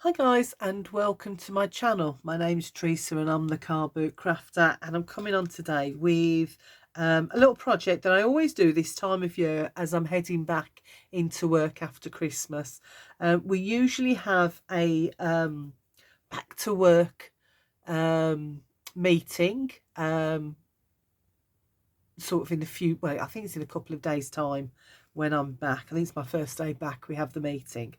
Hi guys, and welcome to my channel. My name's Teresa and I'm the car boot crafter, and I'm coming on today with a little project that I always do this time of year as I'm heading back into work after Christmas. We usually have a back to work meeting, sort of in well, I think it's in a couple of days time when I'm back. I think it's my first day back we have the meeting,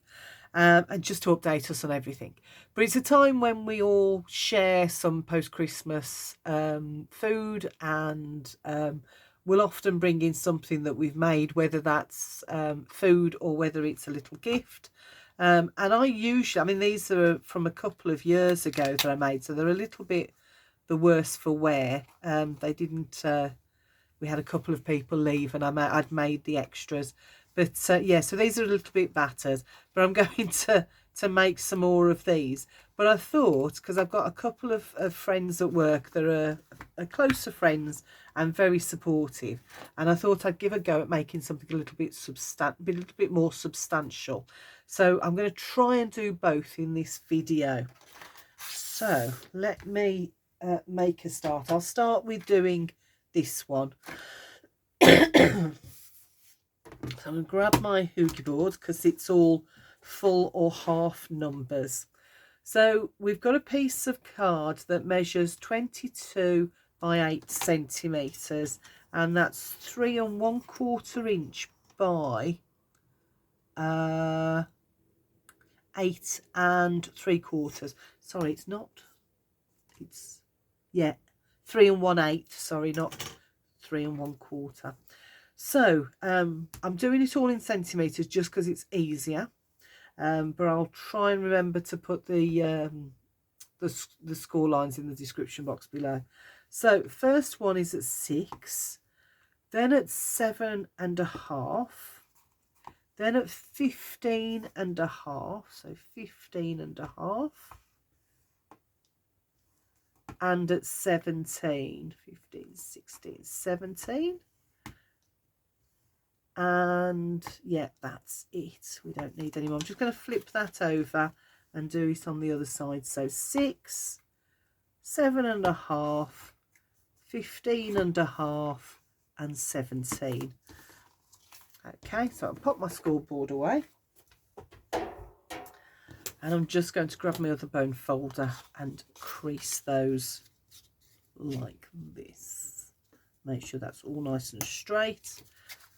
and just to update us on everything. But it's a time when we all share some post-Christmas food, and we'll often bring in something that we've made, whether that's food or whether it's a little gift. And I mean, these are from a couple of years ago that I made, so they're a little bit the worse for wear. They didn't. We had a couple of people leave, and I'd made the extras. But yeah, so these are a little bit battered, but I'm going to make some more of these. But I thought, because I've got a couple of friends at work that are closer friends and very supportive, and I thought I'd give a go at making something a little bit more substantial. So I'm going to try and do both in this video. So let me make a start. I'll start with doing this one. So I'm going to grab my hoogie board because it's all full or half numbers. So we've got a piece of card that measures 22 by 8 centimetres, and that's 3¼ inch by 8¾ sorry, it's not, it's, yeah, 3⅛, sorry, not 3¼ So I'm doing it all in centimetres just because it's easier, but I'll try and remember to put the score lines in the description box below. So first one is at 6, then at 7½, then at 15½, so 15½, and at 17, 15, 16, 17. And yeah, that's it. We don't need any more. I'm just going to flip that over and do it on the other side. So 6, 7½, 15½, and 17. Okay, so I'll put my scoreboard away, and I'm just going to grab my other bone folder and crease those like this. Make sure that's all nice and straight,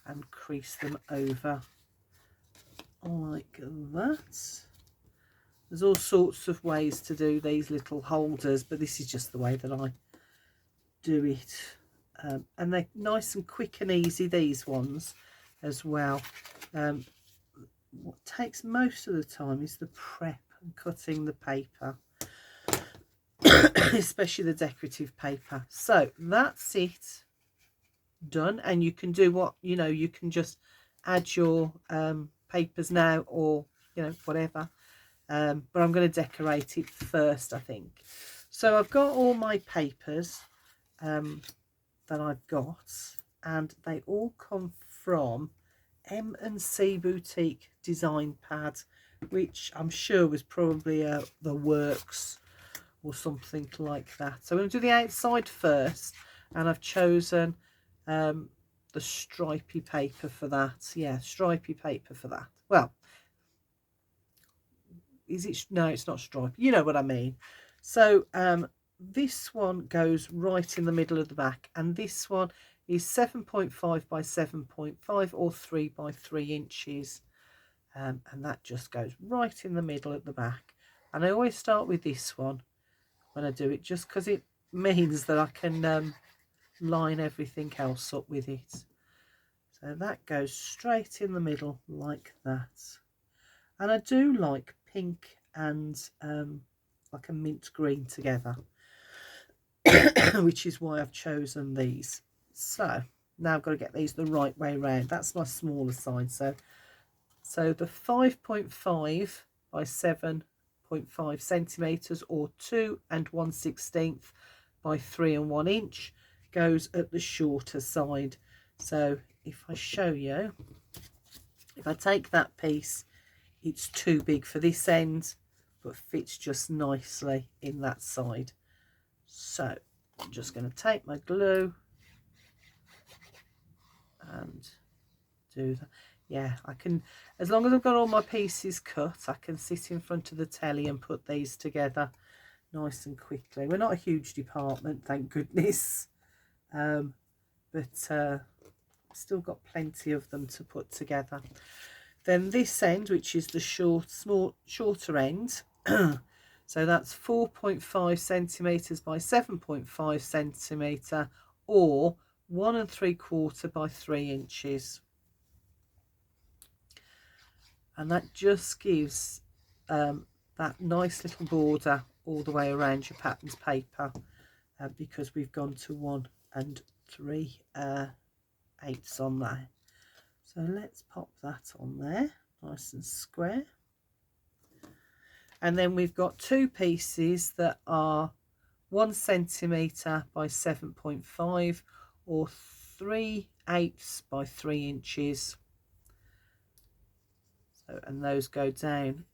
and crease them over like that. There's all sorts of ways to do these little holders, but this is just the way that I do it. And they're nice and quick and easy, these ones as well. What takes most of the time is the prep and cutting the paper, especially the decorative paper. So that's it, done. And you can do what, you know, you can just add your papers now, or whatever, but I'm going to decorate it first, I think. So I've got all my papers that I've got, and they all come from M&C Boutique Design Pad, which I'm sure was probably the works or something like that. So I'm going to do the outside first, and I've chosen the stripy paper for that. Yeah, stripy paper for that. Well, is it? No, it's not stripy. You know what I mean. So this one goes right in the middle of the back, and this one is 7.5 by 7.5, or 3 by 3 inches, and that just goes right in the middle at the back. And I always start with this one when I do it, just because it means that I can line everything else up with it. So that goes straight in the middle like that. And I do like pink and like a mint green together, which is why I've chosen these. So now I've got to get these the right way round. That's my smaller side. So the 5.5 by 7.5 centimetres, or 2 1/16 by 3 1 inch, goes at the shorter side. So if I show you, if I take that piece, it's too big for this end, but fits just nicely in that side. So I'm just going to take my glue and do that. Yeah, I can, as long as I've got all my pieces cut, I can sit in front of the telly and put these together nice and quickly. We're not a huge department, thank goodness, but still got plenty of them to put together. Then this end, which is the shorter end, so that's 4.5 centimeters by 7.5 centimeter, or 1 3/4 by 3 inches. And that just gives that nice little border all the way around your patterns paper, because we've gone to 1 3/8 on there. So let's pop that on there nice and square. And then we've got 2 pieces that are 1 centimeter by 7.5, or 3/8 by 3 inches. And those go down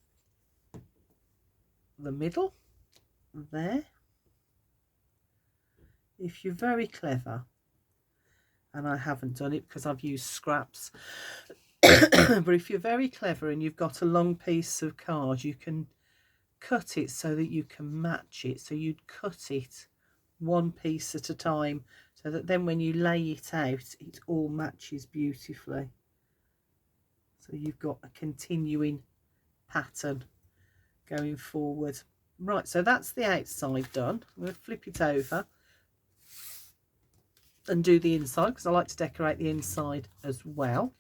the middle there. If you're very clever, and I haven't done it because I've used scraps, but if you're very clever and you've got a long piece of card, you can cut it so that you can match it. So you'd cut it 1 piece at a time, so that then when you lay it out, it all matches beautifully. So you've got a continuing pattern going forward. Right, so that's the outside done. I'm going to flip it over and do the inside, because I like to decorate the inside as well.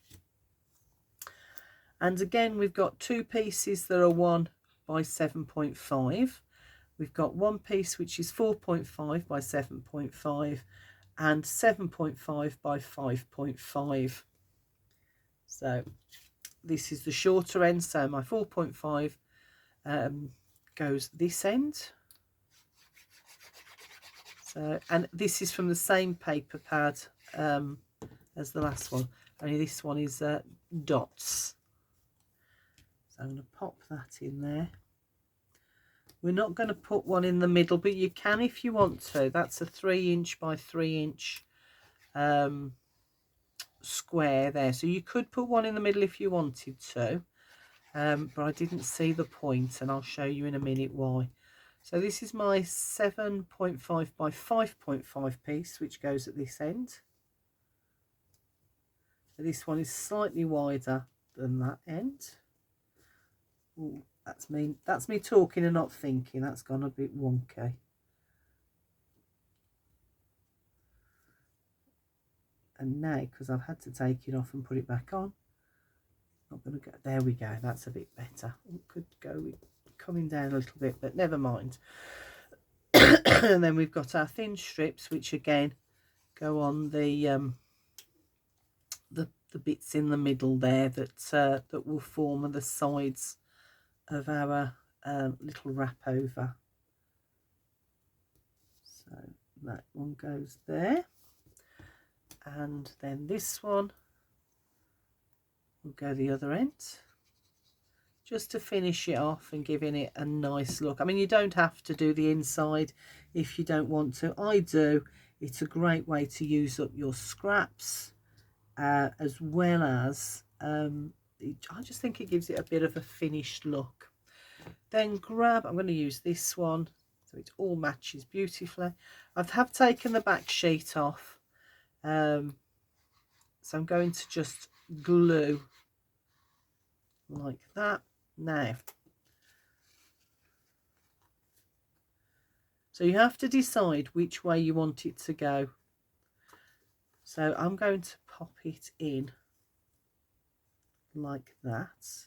And again, we've got 2 pieces that are 1 by 7.5. We've got 1 piece which is 4.5 by 7.5 and 7.5 by 5.5. So this is the shorter end, so my 4.5 goes this end. So, and this is from the same paper pad as the last one, only this one is dots. So I'm going to pop that in there. We're not going to put one in the middle, but you can if you want to. That's a 3 inch by 3 inch square there, so you could put one in the middle if you wanted to, but I didn't see the point, and I'll show you in a minute why. So this is my 7.5 by 5.5 piece, which goes at this end. So this one is slightly wider than that end. Ooh, that's me talking and not thinking. That's gone a bit wonky. And now, because I've had to take it off and put it back on, not going to go. There we go. That's a bit better. It could go with coming down a little bit, but never mind. And then we've got our thin strips, which again go on the bits in the middle there that will form the sides of our little wrap over. So that one goes there, and then this one will go the other end, just to finish it off and giving it a nice look. I mean, you don't have to do the inside if you don't want to. I do. It's a great way to use up your scraps, as well as I just think it gives it a bit of a finished look. Then I'm going to use this one so it all matches beautifully. I have taken the back sheet off, so I'm going to just glue like that now. So you have to decide which way you want it to go. So I'm going to pop it in like that.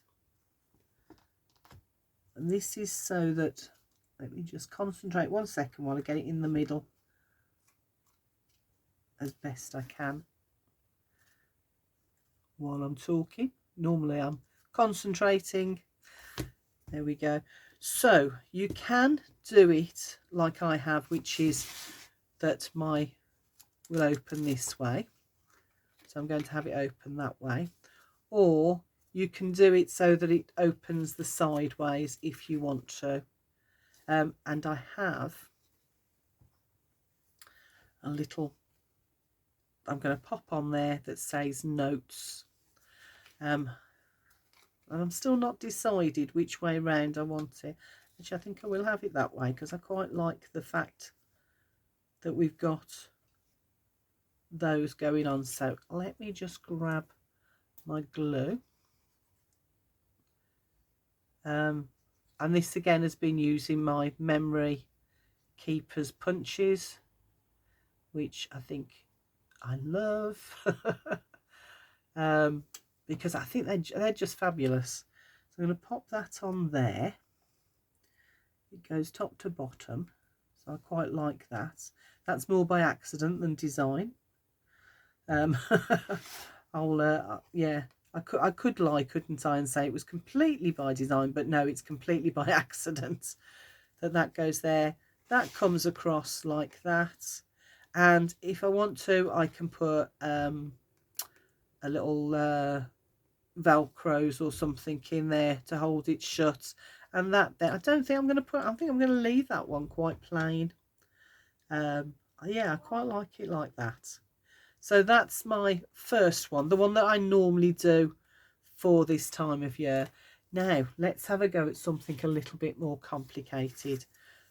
And this is so that, let me just concentrate 1 second while I get it in the middle as best I can while I'm talking. Normally I'm concentrating. There we go. So you can do it like I have, which is that my will open this way. So I'm going to have it open that way. Or you can do it so that it opens the sideways if you want to. And I have a little, I'm going to pop on there that says notes. And I'm still not decided which way round I want it. Actually, I think I will have it that way because I quite like the fact that we've got those going on. So let me just grab my glue. And this again has been using my memory keepers punches, which I think I love. Because I think they're just fabulous. So I'm going to pop that on there. It goes top to bottom, so I quite like that. That's more by accident than design. Yeah, I could lie, couldn't I, and say it was completely by design, but no, it's completely by accident that goes there. That comes across like that, and if I want to, I can put a little velcros or something in there to hold it shut. And that there, I don't think I'm going to put, I think I'm going to leave that one quite plain. Yeah, I quite like it like that. So that's my first one, the one that I normally do for this time of year. Now let's have a go at something a little bit more complicated.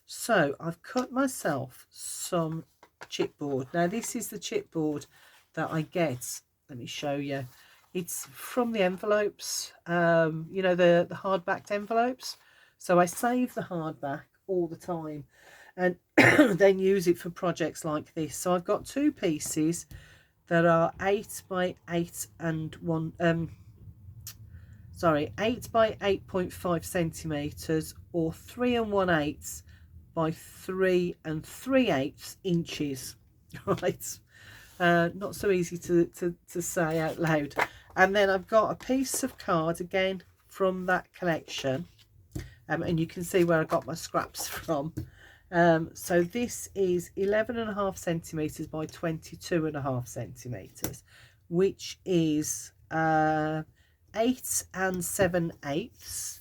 So I've cut myself some chipboard. Now this is the chipboard that I get. Let me show you. It's from the envelopes, you know, the hardbacked envelopes. So I save the hardback all the time and then use it for projects like this. So I've got two pieces that are 8 by 8 and 8 by 8.5 centimeters, or 3 1/8 by 3 3/8 inches. Right, not so easy to say out loud. And then I've got a piece of card again from that collection, and you can see where I got my scraps from. So this is 11.5 centimeters by 22.5 centimeters, which is 8 7/8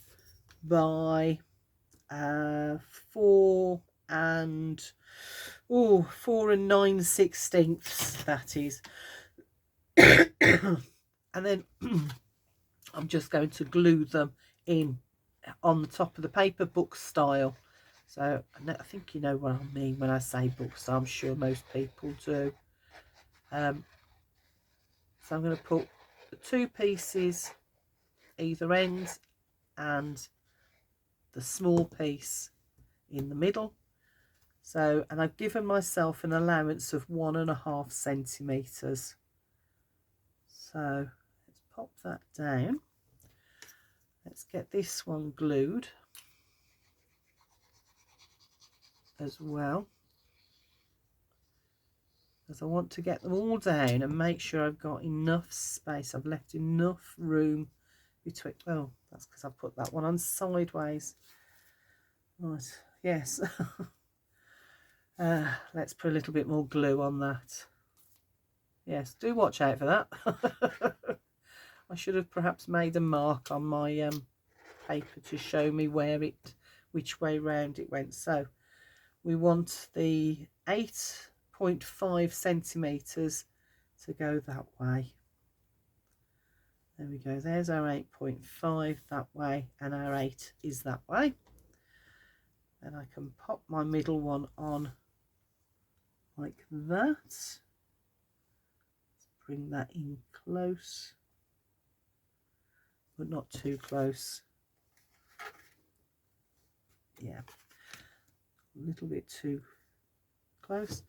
by 4 9/16. That is. And then I'm just going to glue them in on the top of the paper, book style. So I think you know what I mean when I say book style. I'm sure most people do. So I'm going to put the two pieces either end and the small piece in the middle. So, and I've given myself an allowance of 1.5 centimeters. So let's pop that down. Let's get this one glued as well, because I want to get them all down and make sure I've got enough space. I've left enough room between. Oh, that's because I put that one on sideways. Right, yes. Let's put a little bit more glue on that. Yes, do watch out for that. I should have perhaps made a mark on my paper to show me which way round it went. So we want the 8.5 centimeters to go that way. There we go. There's our 8.5 that way, and our 8 is that way. And I can pop my middle one on like that. Let's bring that in close, but not too close. Yeah, a little bit too close.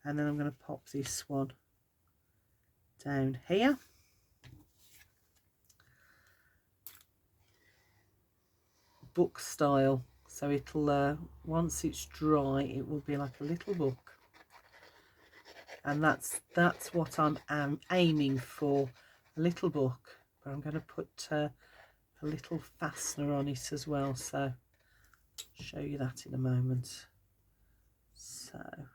And then I'm going to pop this one down here. Book style, so it'll once it's dry it will be like a little book, and that's what I'm aiming for, a little book. But I'm going to put a little fastener on it as well, so I'll show you that in a moment. So I'm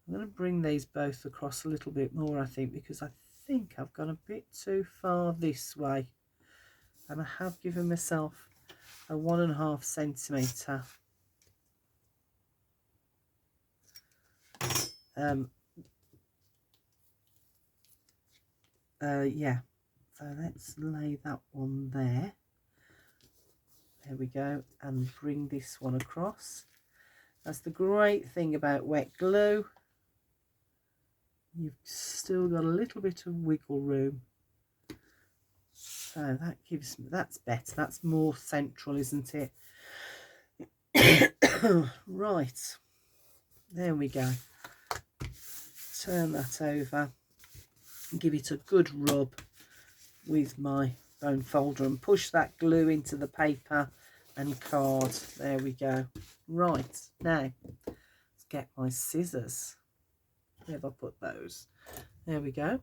going to bring these both across a little bit more, I think, because I think I've gone a bit too far this way, and I have given myself a 1.5 centimetre yeah, so let's lay that one there. There we go, and bring this one across. That's the great thing about wet glue. You've still got a little bit of wiggle room. So that gives me, that's better. That's more central, isn't it? Right. There we go. Turn that over. Give it a good rub with my bone folder and push that glue into the paper and card. There we go. Right, now let's get my scissors. Where have I put those? There we go.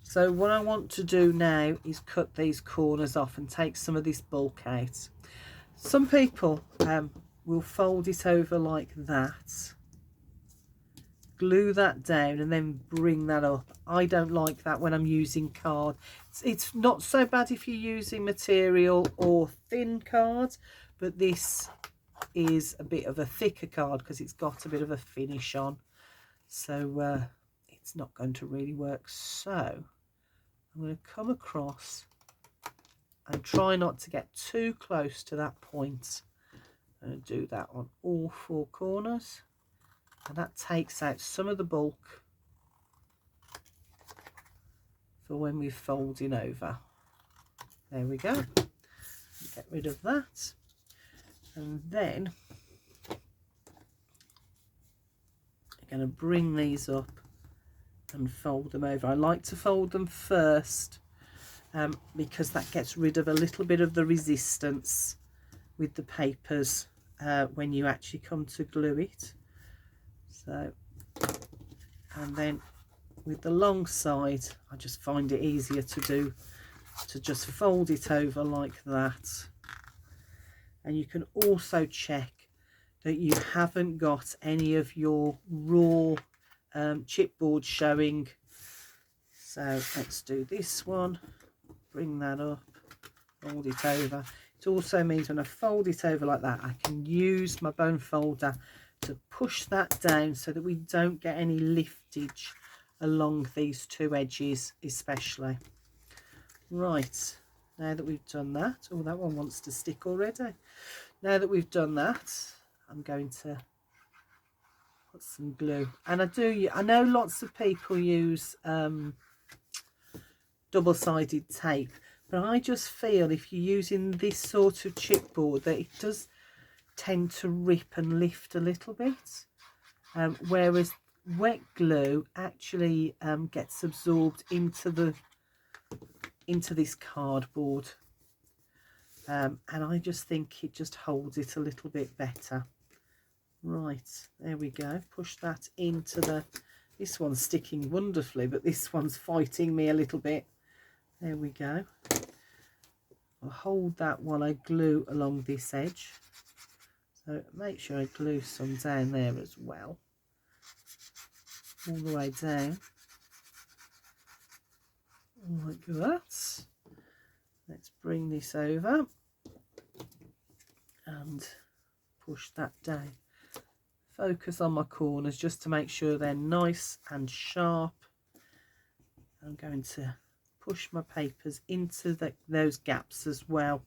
So what I want to do now is cut these corners off and take some of this bulk out. Some people will fold it over like that, glue that down and then bring that up. I don't like that when I'm using card. It's not so bad if you're using material or thin card, but this is a bit of a thicker card because it's got a bit of a finish on, so it's not going to really work. So I'm going to come across and try not to get too close to that point. I'm going to do that on all 4 corners, and that takes out some of the bulk for when we're folding over. There we go. Get rid of that, and then I'm going to bring these up and fold them over. I like to fold them first because that gets rid of a little bit of the resistance with the papers when you actually come to glue it. So, and then with the long side, I just find it easier to do, to just fold it over like that. And you can also check that you haven't got any of your raw chipboard showing. So let's do this one, bring that up, fold it over. It also means when I fold it over like that, I can use my bone folder to push that down so that we don't get any liftage along these 2 edges especially. Right, now that we've done that, oh, that one wants to stick already. Now that we've done that, I'm going to put some glue, and I know lots of people use double-sided tape, but I just feel if you're using this sort of chipboard that it does tend to rip and lift a little bit, whereas wet glue actually gets absorbed into this cardboard, and I just think it just holds it a little bit better. Right, there we go. Push that into this one's sticking wonderfully, but this one's fighting me a little bit. There we go. I'll hold that while I glue along this edge. So make sure I glue some down there as well, all the way down, like that. Let's bring this over and push that down. Focus on my corners just to make sure they're nice and sharp. I'm going to push my papers into those gaps as well,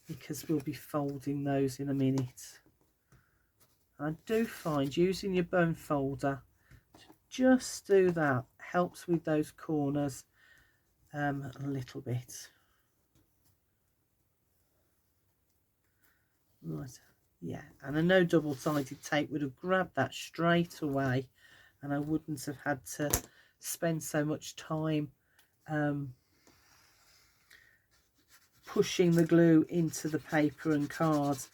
because we'll be folding those in a minute. I do find using your bone folder to just do that helps with those corners a little bit. Right, yeah, and I know double-sided tape would have grabbed that straight away, and I wouldn't have had to spend so much time pushing the glue into the paper and cards.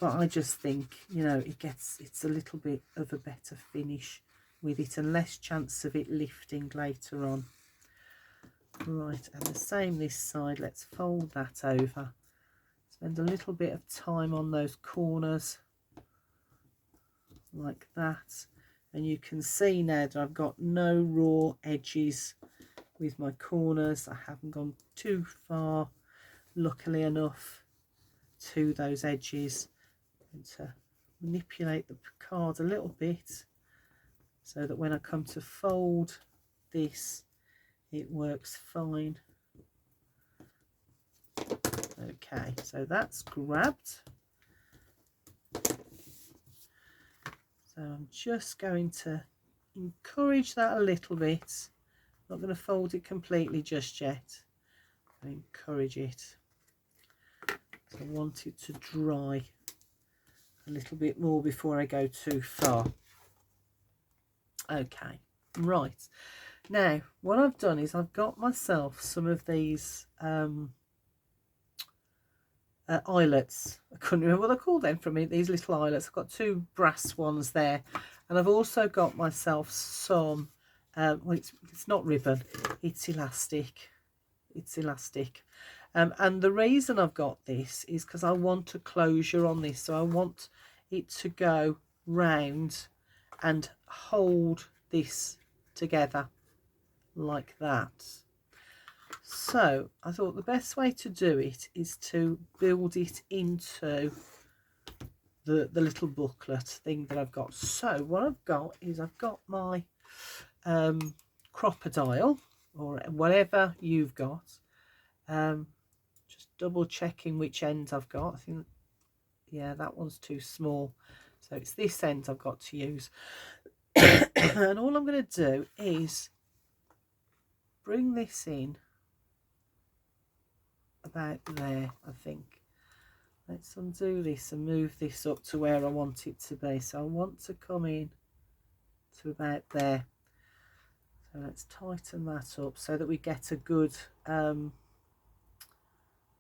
But I just think, you know, it's a little bit of a better finish with it and less chance of it lifting later on. Right, and the same this side. Let's fold that over. Spend a little bit of time on those corners like that. And you can see now that I've got no raw edges with my corners. I haven't gone too far, luckily enough, to those edges. I'm going to manipulate the card a little bit so that when I come to fold this, it works fine. Okay, so that's grabbed. So I'm just going to encourage that a little bit. Not going to fold it completely just yet. I encourage it. So I want it to dry a little bit more before I go too far. Okay, right. Now what I've done is I've got myself some of these eyelets. I couldn't remember what they're called then for me, these little eyelets. I've got 2 brass ones there, and I've also got myself some well, it's not ribbon, it's elastic. It's elastic. And the reason I've got this is because I want a closure on this, so I want it to go round and hold this together like that. So I thought the best way to do it is to build it into the little booklet thing that I've got. So what I've got is I've got my crocodile, or whatever you've got. Just double checking which end I've got. I think, yeah, that one's too small, so it's this end I've got to use. And all I'm going to do is bring this in about there, I think. Let's undo this and move this up to where I want it to be. So I want to come in to about there. So let's tighten that up so that we get a good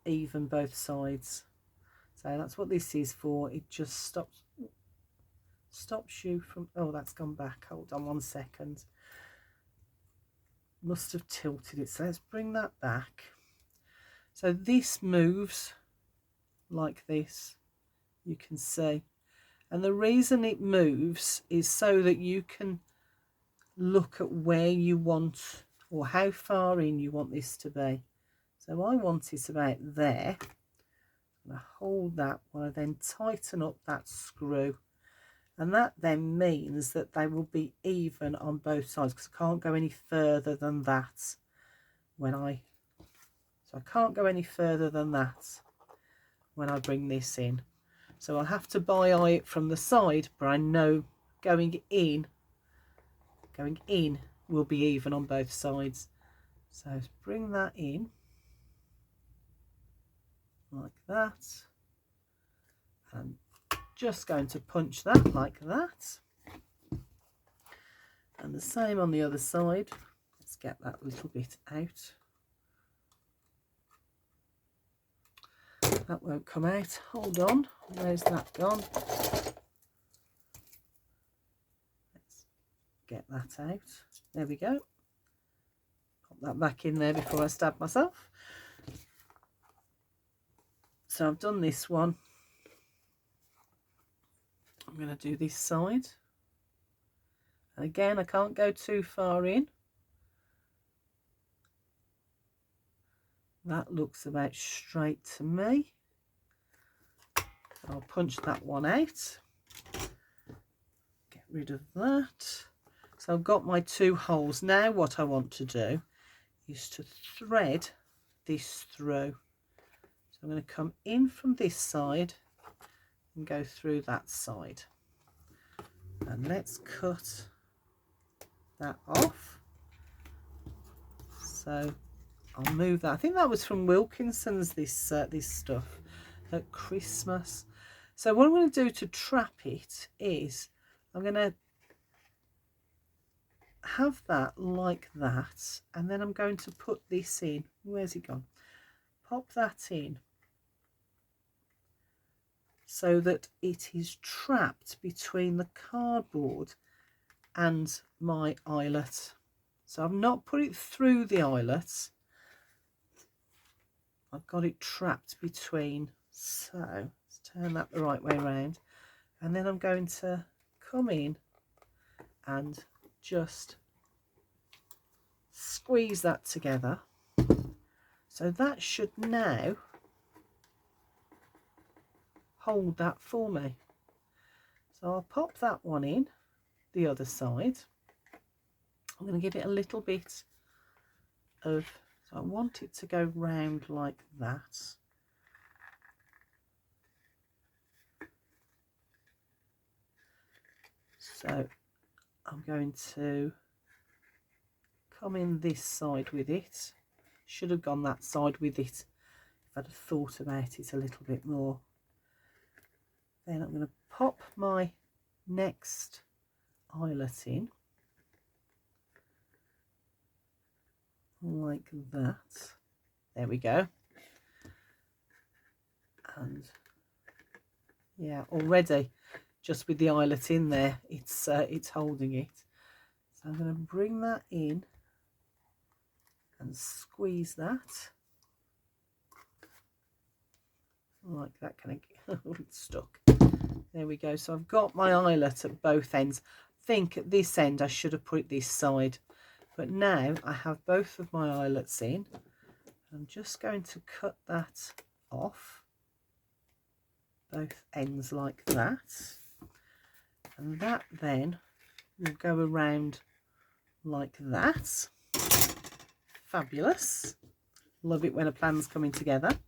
even both sides. So that's what this is for. It just stops you from, oh, that's gone back. Hold on 1 second. Must have tilted it. So let's bring that back. So this moves like this, you can see. And the reason it moves is so that you can look at where you want, or how far in you want this to be. So I want it about there. I'm going to hold that while I then tighten up that screw. And that then means that they will be even on both sides, because I can't go any further than that when I can't go any further than that when I bring this in. So I'll have to eye it from the side, but I know going in will be even on both sides. So let's bring that in like that. And just going to punch that like that. And the same on the other side. Let's get that little bit out. That won't come out. Hold on. Where's that gone? Let's get that out. There we go. Pop that back in there before I stab myself. So I've done this one. I'm going to do this side. And again, I can't go too far in. That looks about straight to me. I'll punch that one out. Get rid of that. So I've got my 2 holes. Now what I want to do is to thread this through. So I'm going to come in from this side and go through that side. And let's cut that off. So I'll move that. I think that was from Wilkinson's, this this stuff at Christmas. So what I'm going to do to trap it is I'm going to have that like that, and then I'm going to put this in. Where's it gone? Pop that in so that it is trapped between the cardboard and my eyelet. So I've not put it through the eyelet. I've got it trapped between. So let's turn that the right way around, and then I'm going to come in and just squeeze that together. So that should now hold that for me. So I'll pop that one in the other side. I'm going to give it a little bit of, so I want it to go round like that. So I'm going to come in this side with it. Should have gone that side with it if I'd have thought about it a little bit more. Then I'm going to pop my next eyelet in like that. There we go. And yeah, already just with the eyelet in there, it's holding it. So I'm going to bring that in and squeeze that like that. Kind of it's stuck. There we go. So I've got my eyelet at both ends. I think at this end I should have put it this side, but now I have both of my eyelets in. I'm just going to cut that off both ends like that, and that then will go around like that. Fabulous. Love it when a plan's coming together.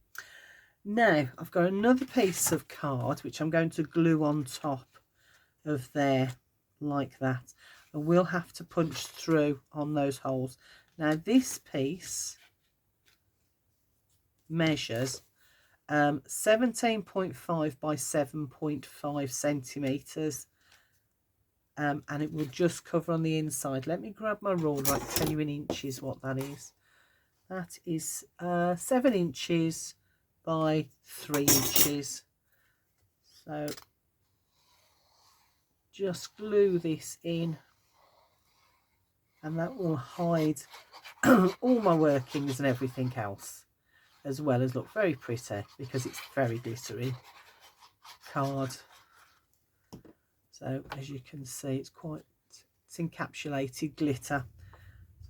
Now I've got another piece of card which I'm going to glue on top of there like that, and we'll have to punch through on those holes. Now this piece measures 17.5 by 7.5 centimeters, and it will just cover on the inside. Let me grab my ruler. I can tell you in inches what that is. That is 7 inches by 3 inches. So just glue this in, and that will hide all my workings and everything else, as well as look very pretty because it's very glittery card. So as you can see, it's encapsulated glitter.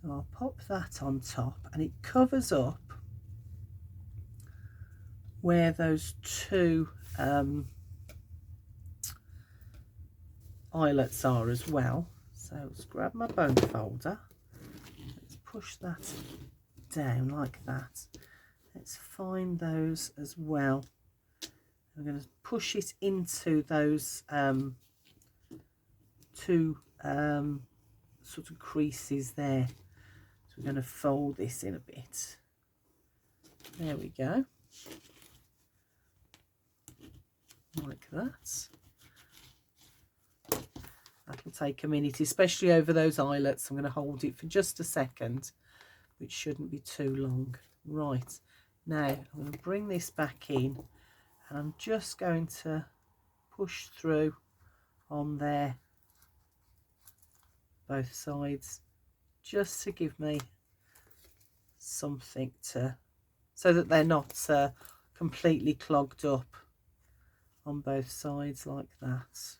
So I'll pop that on top, and it covers up where those two eyelets are as well. So let's grab my bone folder, let's push that down like that. Let's find those as well. I'm going to push it into those two sort of creases there. So we're going to fold this in a bit. There we go. Like that. That'll take a minute, especially over those eyelets. I'm going to hold it for just a second, which shouldn't be too long. Right, now I'm going to bring this back in, and I'm just going to push through on there, both sides, just to give me something to, so that they're not completely clogged up on both sides like that.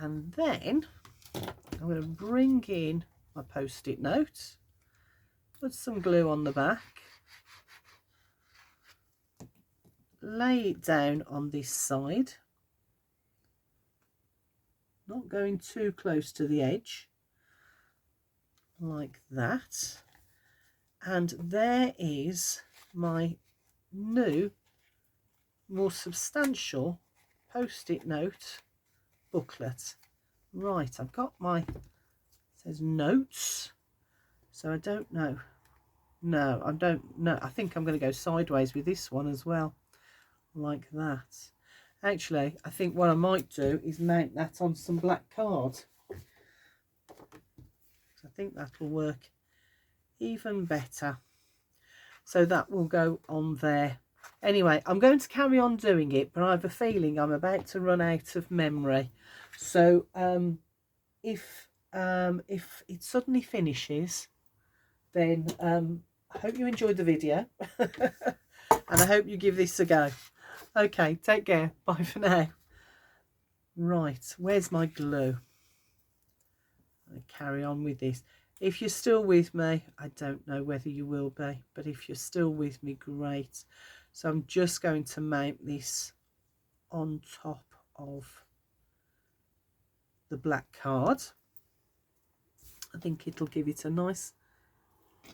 And then I'm going to bring in my post-it note, put some glue on the back, lay it down on this side, not going too close to the edge, like that. And there is my new, more substantial post-it note booklet. Right, I've got my, it says notes, so I don't know. No, I don't know. I think I'm going to go sideways with this one as well, like that. Actually, I think what I might do is mount that on some black card. I think that will work even better. So that will go on there. Anyway, I'm going to carry on doing it, but I have a feeling I'm about to run out of memory. So if it suddenly finishes, then I hope you enjoyed the video and I hope you give this a go. Okay, take care. Bye for now. Right, where's my glue? I carry on with this. If you're still with me, I don't know whether you will be, but if you're still with me, great. So I'm just going to mount this on top of the black card. I think it'll give it a nice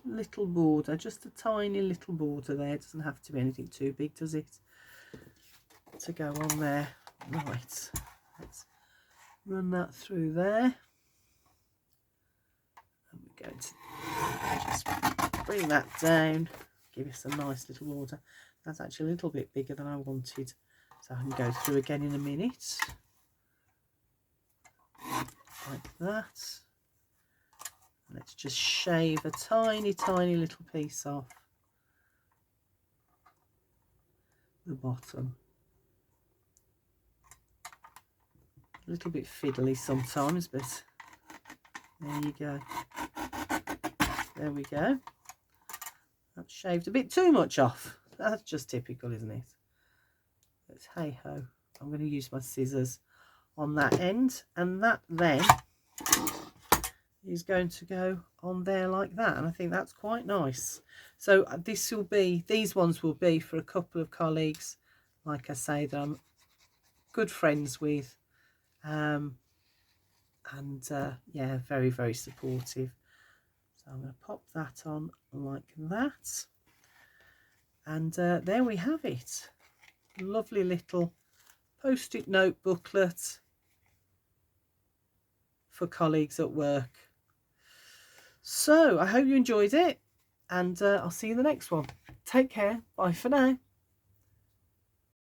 little border, just a tiny little border there. It doesn't have to be anything too big, does it, to go on there. Right, let's run that through there. And we're going to just bring that down, give us a nice little border. That's actually a little bit bigger than I wanted, so I can go through again in a minute, like that. Let's just shave a tiny little piece off the bottom. A little bit fiddly sometimes, but there you go. There we go. That's shaved a bit too much off. That's just typical, isn't it? But hey ho. I'm going to use my scissors on that end, and that then is going to go on there like that, and I think that's quite nice. So this will be, these ones will be for a couple of colleagues, like I say, that I'm good friends with, and yeah, very supportive. So I'm going to pop that on like that, and there we have it. Lovely little post-it note booklet for colleagues at work. So I hope you enjoyed it, and I'll see you in the next one. Take care. Bye for now.